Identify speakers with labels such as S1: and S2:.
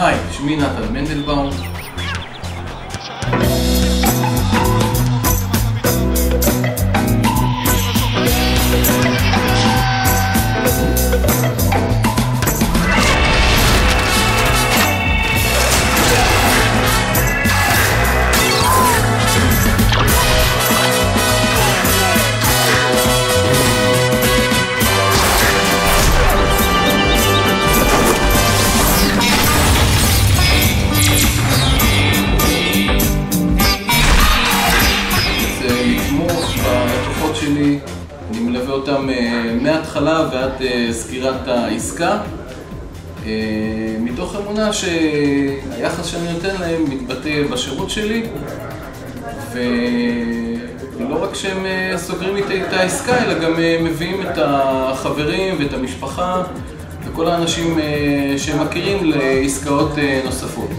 S1: היי, שמי נתן מנדלבאום. אני מלווה אותם מההתחלה ועד סגירת העסקה, מתוך אמונה שהיחס שאני נותן להם מתבטא בשירות שלי, ולא רק שהם סוגרים איתי את העסקה, אלא גם מביאים את החברים ואת המשפחה וכל האנשים שהם מכירים לעסקאות נוספות.